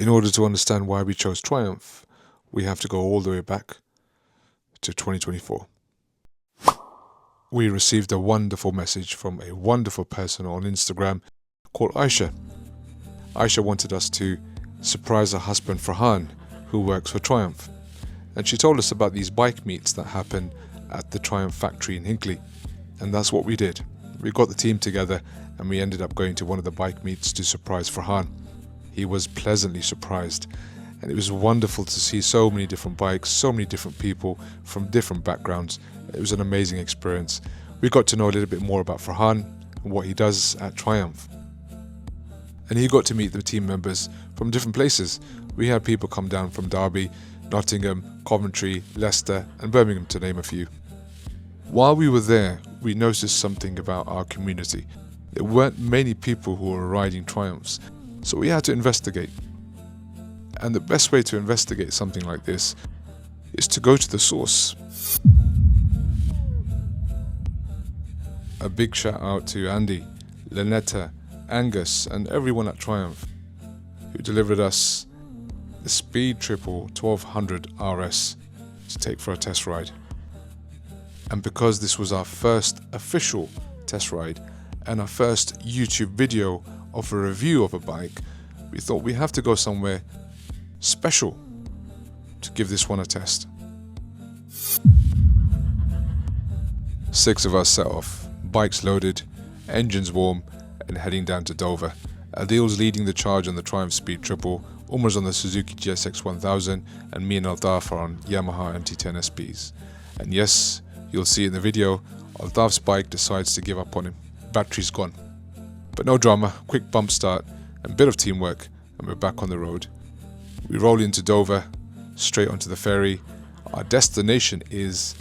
In order to understand why we chose Triumph, we have to go all the way back to 2024. We received a wonderful message from a wonderful person on Instagram called Aisha. Aisha wanted us to surprise her husband Farhan, who works for Triumph. And she told us about these bike meets that happen at the Triumph factory in Hinckley. And that's what we did. We got the team together and we ended up going to one of the bike meets to surprise Farhan. He was pleasantly surprised, and it was wonderful to see so many different bikes, so many different people from different backgrounds. It was an amazing experience. We got to know a little bit more about Farhan and what he does at Triumph. And he got to meet the team members from different places. We had people come down from Derby, Nottingham, Coventry, Leicester and Birmingham, to name a few. While we were there, we noticed something about our community. There weren't many people who were riding Triumphs, so we had to investigate. And the best way to investigate something like this is to go to the source. A big shout out to Andy, Lynetta, Angus and everyone at Triumph who delivered us the Speed Triple 1200 RS to take for a test ride. And because this was our first official test ride and our first YouTube video of a review of a bike, we thought we have to go somewhere special to give this one a test. 6 of us set off, bikes loaded, engines warm, and heading down to Dover. Adil's leading the charge on the Triumph Speed Triple, Umar's on the Suzuki GSX 1000, and me and Aldaf are on Yamaha MT10 SPs. And yes, you'll see in the video, Aldaf's bike decides to give up on him. Battery's gone. But no drama, quick bump start, and bit of teamwork, and we're back on the road. We roll into Dover, straight onto the ferry. Our destination is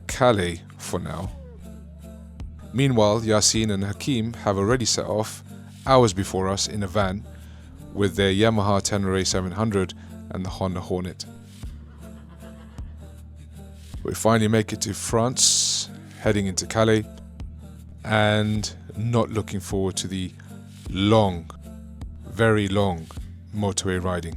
Calais for now. Meanwhile, Yasin and Hakim have already set off hours before us in a van with their Yamaha Tenere 700 and the Honda Hornet. We finally make it to France, heading into Calais, and not looking forward to the long, very long motorway riding,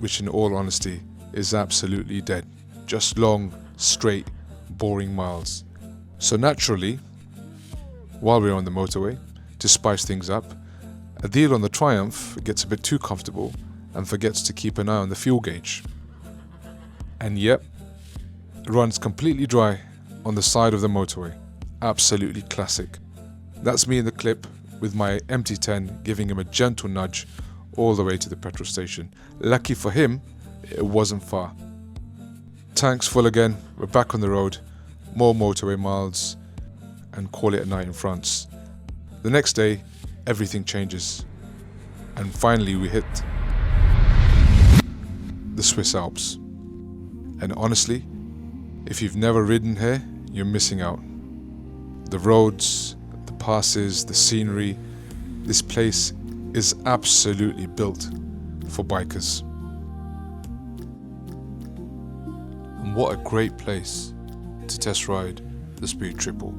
which in all honesty is absolutely dead. Just long, straight, boring miles. So naturally, while we're on the motorway, to spice things up, Adil on the Triumph gets a bit too comfortable and forgets to keep an eye on the fuel gauge. And yep, it runs completely dry on the side of the motorway. Absolutely classic. That's me in the clip with my MT10 giving him a gentle nudge all the way to the petrol station. Lucky for him, it wasn't far. Tank's full again, we're back on the road, more motorway miles, and call it a night in France. The next day, everything changes, and finally we hit the Swiss Alps. And honestly, if you've never ridden here, you're missing out. The roads, the passes, the scenery, this place is absolutely built for bikers. And what a great place to test ride the Speed Triple.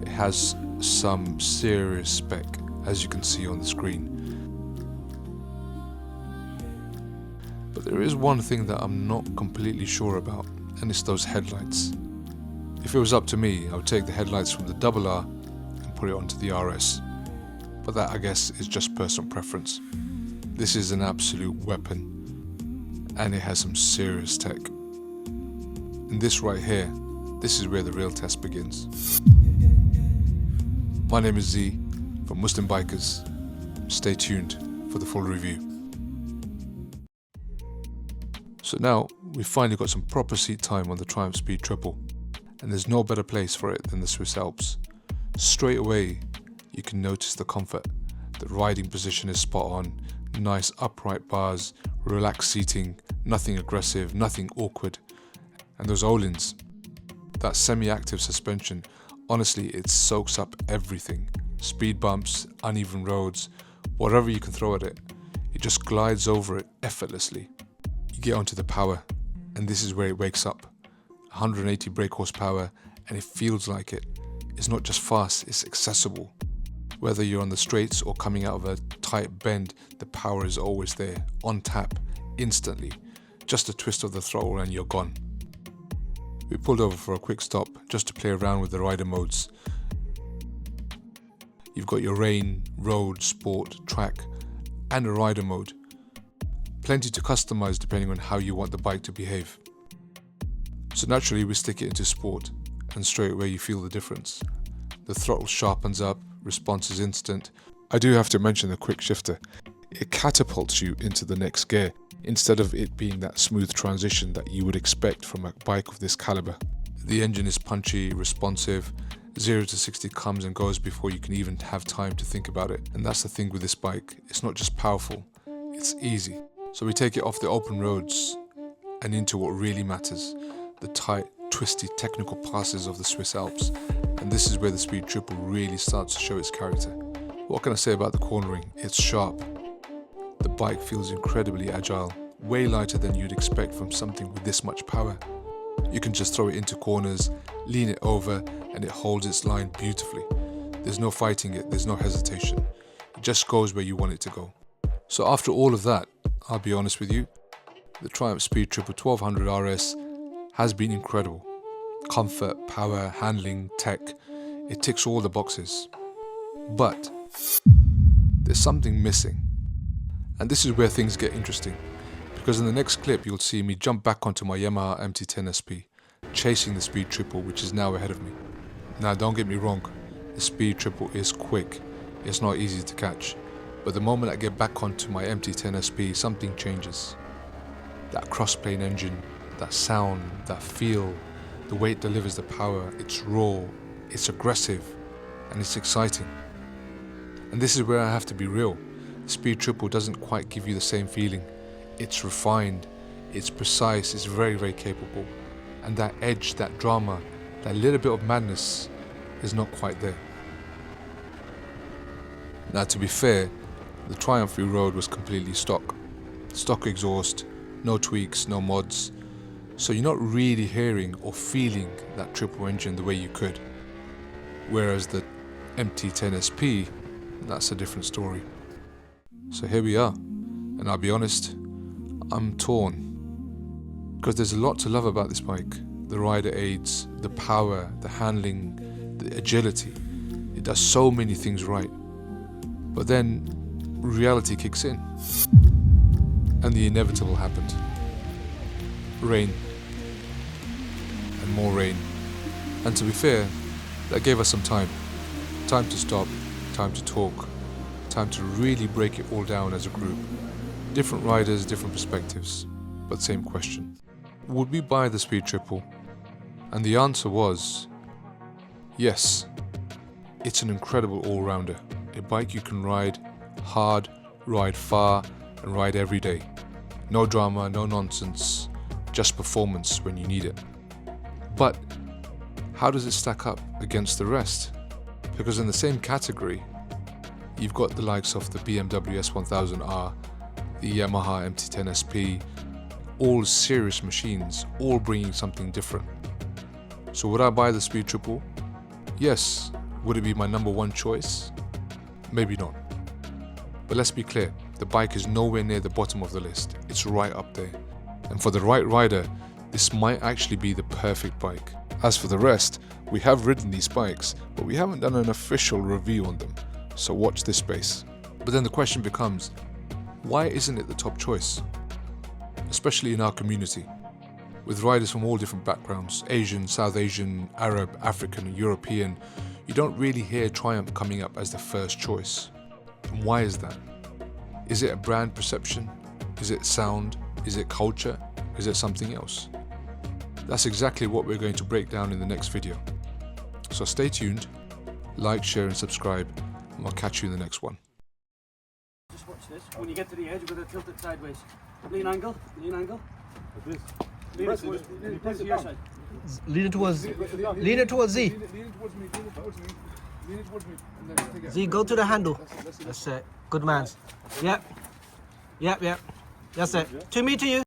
It has some serious spec, as you can see on the screen. But there is one thing that I'm not completely sure about, and it's those headlights. If it was up to me, I would take the headlights from the RR and put it onto the RS. But that, I guess, is just personal preference. This is an absolute weapon, and it has some serious tech. And this right here, this is where the real test begins. My name is Z from Muslim Bikers. Stay tuned for the full review. So now, we've finally got some proper seat time on the Triumph Speed Triple, and there's no better place for it than the Swiss Alps. Straight away, you can notice the comfort. The riding position is spot on, nice upright bars, relaxed seating, nothing aggressive, nothing awkward. And those Olins, that semi-active suspension, honestly it soaks up everything. Speed bumps, uneven roads, whatever you can throw at it, it just glides over it effortlessly. You get onto the power, and this is where it wakes up. 180 brake horsepower, and it feels like it. It's not just fast, it's accessible. Whether you're on the straights or coming out of a tight bend, the power is always there, on tap, instantly. Just a twist of the throttle and you're gone. We pulled over for a quick stop just to play around with the rider modes. You've got your rain, road, sport, track, and a rider mode. Plenty to customize depending on how you want the bike to behave. So naturally we stick it into sport, and straight away you feel the difference. The throttle sharpens up, response is instant. I do have to mention the quick shifter. It catapults you into the next gear, instead of it being that smooth transition that you would expect from a bike of this caliber. The engine is punchy, responsive. 0 to 60 comes and goes before you can even have time to think about it. And that's the thing with this bike. It's not just powerful, it's easy. So we take it off the open roads and into what really matters, the tight, twisty technical passes of the Swiss Alps. And this is where the Speed Triple really starts to show its character. What can I say about the cornering? It's sharp. The bike feels incredibly agile, way lighter than you'd expect from something with this much power. You can just throw it into corners, lean it over, and it holds its line beautifully. There's no fighting it, there's no hesitation. It just goes where you want it to go. So after all of that, I'll be honest with you, the Triumph Speed Triple 1200 RS has been incredible. Comfort, power, handling, tech, it ticks all the boxes. But there's something missing. And this is where things get interesting, because in the next clip you'll see me jump back onto my Yamaha MT-10 SP, chasing the Speed Triple, which is now ahead of me. Now don't get me wrong, the Speed Triple is quick, it's not easy to catch, but the moment I get back onto my MT-10 SP, something changes. That crossplane engine, that sound, that feel, the way it delivers the power, it's raw, it's aggressive, and it's exciting. And this is where I have to be real. The Speed Triple doesn't quite give you the same feeling. It's refined, it's precise, it's very, very capable. And that edge, that drama, that little bit of madness is not quite there. Now to be fair, the Triumph we rode was completely stock. Stock exhaust, no tweaks, no mods. So you're not really hearing or feeling that triple engine the way you could. Whereas the MT-10 SP, that's a different story. So here we are, and I'll be honest, I'm torn. Because there's a lot to love about this bike. The rider aids, the power, the handling, the agility. It does so many things right. But then reality kicks in, and the inevitable happened. Rain, and more rain. And to be fair, that gave us some time. Time to stop, time to talk, time to really break it all down as a group. Different riders, different perspectives, but same question. Would we buy the Speed Triple? And the answer was yes. It's an incredible all-rounder. A bike you can ride hard, ride far, and ride every day. No drama, no nonsense, just performance when you need it. But how does it stack up against the rest? Because in the same category, you've got the likes of the BMW S1000R, the Yamaha MT-10 SP, all serious machines, all bringing something different. So would I buy the Speed Triple? Yes. Would it be my number one choice? Maybe not. But let's be clear, the bike is nowhere near the bottom of the list. It's right up there. And for the right rider, this might actually be the perfect bike. As for the rest, we have ridden these bikes, but we haven't done an official review on them. So watch this space. But then the question becomes, why isn't it the top choice? Especially in our community, with riders from all different backgrounds, Asian, South Asian, Arab, African, European, you don't really hear Triumph coming up as the first choice. And why is that? Is it a brand perception? Is it sound? Is it culture? Is it something else? That's exactly what we're going to break down in the next video. So stay tuned, like, share and subscribe, and I'll catch you in the next one. Just watch this. When you get to the edge, you're going to tilt it sideways. Lean angle, lean angle. Like this. Lean it to your side. Lean it towards Z. Lean it towards me. Lean it towards me. Lean it towards me. And then take it. Z, go to the handle. That's it. Good man. Yep. Yep, yep. That's it. To me, to you.